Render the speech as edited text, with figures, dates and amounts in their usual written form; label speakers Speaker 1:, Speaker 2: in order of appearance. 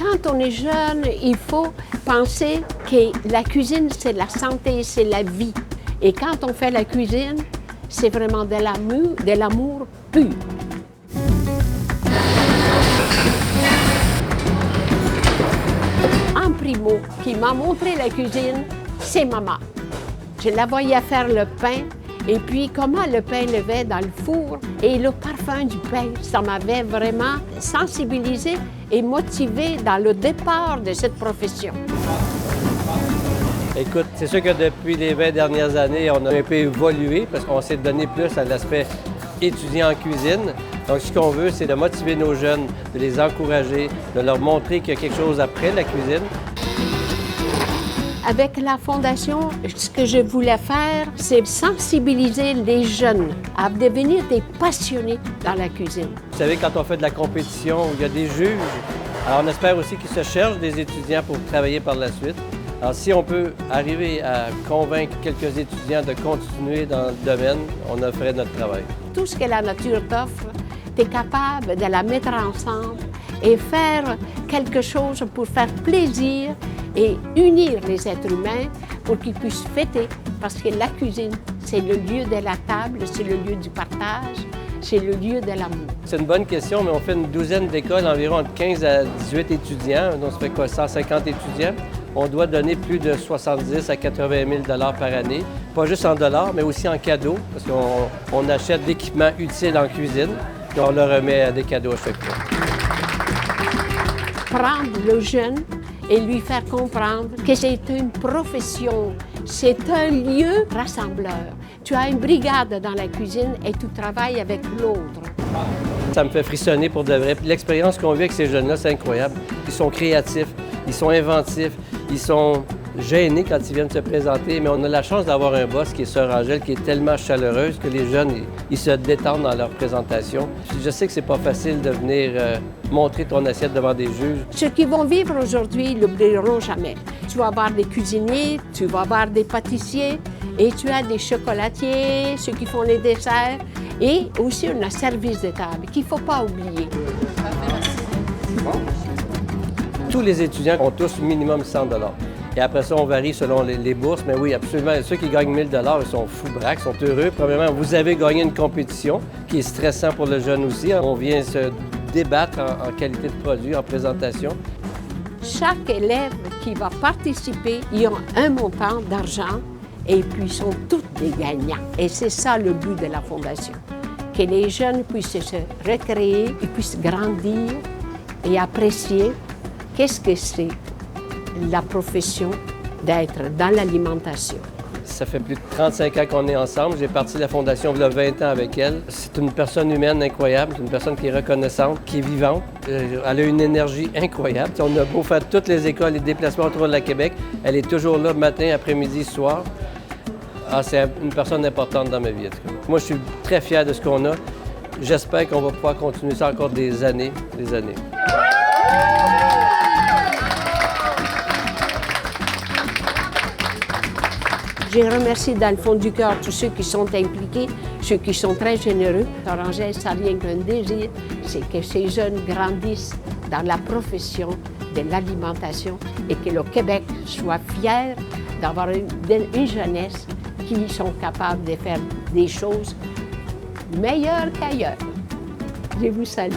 Speaker 1: Quand on est jeune, il faut penser que la cuisine, c'est la santé, c'est la vie. Et quand on fait la cuisine, c'est vraiment de l'amour pur. En primo, qui m'a montré la cuisine, c'est maman. Je la voyais faire le pain, et puis comment le pain levait dans le four, et le parfum du pain, ça m'avait vraiment sensibilisé et motivé dans le départ de cette profession.
Speaker 2: Écoute, c'est sûr que depuis les 20 dernières années, on a un peu évolué parce qu'on s'est donné plus à l'aspect étudiant en cuisine. Donc, ce qu'on veut, c'est de motiver nos jeunes, de les encourager, de leur montrer qu'il y a quelque chose après la cuisine.
Speaker 1: Avec la Fondation, ce que je voulais faire, c'est sensibiliser les jeunes à devenir des passionnés dans la cuisine.
Speaker 2: Vous savez, quand on fait de la compétition, il y a des juges. Alors, on espère aussi qu'ils se cherchent des étudiants pour travailler par la suite. Alors, si on peut arriver à convaincre quelques étudiants de continuer dans le domaine, on a fait notre travail.
Speaker 1: Tout ce que la nature t'offre, tu es capable de la mettre ensemble et faire quelque chose pour faire plaisir et unir les êtres humains pour qu'ils puissent fêter. Parce que la cuisine, c'est le lieu de la table, c'est le lieu du partage, c'est le lieu de l'amour.
Speaker 2: C'est une bonne question, mais on fait une douzaine d'écoles, environ entre 15 à 18 étudiants. Donc, ça fait quoi, 150 étudiants? On doit donner plus de 70 à 80 000 $ par année, pas juste en dollars, mais aussi en cadeaux, parce qu'on achète d'équipements utiles en cuisine, et on leur remet des cadeaux à chaque fois.
Speaker 1: Prendre le jeune et lui faire comprendre que c'est une profession, c'est un lieu rassembleur. Tu as une brigade dans la cuisine et tu travailles avec l'autre.
Speaker 2: Ça me fait frissonner pour de vrai. L'expérience qu'on vit avec ces jeunes-là, c'est incroyable. Ils sont créatifs, ils sont inventifs, ils sont gênés quand ils viennent se présenter, mais on a la chance d'avoir un boss qui est Sœur Angèle, qui est tellement chaleureuse que les jeunes, ils se détendent dans leur présentation. Je sais que c'est pas facile de venir montrer ton assiette devant des juges.
Speaker 1: Ceux qui vont vivre aujourd'hui ne l'oublieront jamais. Tu vas avoir des cuisiniers, tu vas avoir des pâtissiers, et tu as des chocolatiers, ceux qui font les desserts, et aussi un service de table qu'il ne faut pas oublier.
Speaker 2: Tous les étudiants ont tous minimum 100 $. Et après ça, on varie selon les bourses. Mais oui, absolument, ceux qui gagnent 1 000 $, ils sont fous braques, ils sont heureux. Premièrement, vous avez gagné une compétition qui est stressant pour le jeune aussi. On vient se débattre en qualité de produit, en présentation.
Speaker 1: Chaque élève qui va participer, ils ont un montant d'argent et puis ils sont tous des gagnants. Et c'est ça le but de la Fondation, que les jeunes puissent se recréer, ils puissent grandir et apprécier qu'est-ce que c'est la profession d'être dans l'alimentation.
Speaker 2: Ça fait plus de 35 ans qu'on est ensemble. J'ai parti de la Fondation il y a 20 ans avec elle. C'est une personne humaine incroyable, une personne qui est reconnaissante, qui est vivante. Elle a une énergie incroyable. On a beau faire toutes les écoles, les déplacements autour de la Québec, elle est toujours là matin, après-midi, soir. Ah, c'est une personne importante dans ma vie. Moi, je suis très fier de ce qu'on a. J'espère qu'on va pouvoir continuer ça encore des années, des années.
Speaker 1: Je remercie dans le fond du cœur tous ceux qui sont impliqués, ceux qui sont très généreux. Sœur Angèle, ça n'a rien qu'un désir, c'est que ces jeunes grandissent dans la profession de l'alimentation et que le Québec soit fier d'avoir une jeunesse qui sont capables de faire des choses meilleures qu'ailleurs. Je vous salue.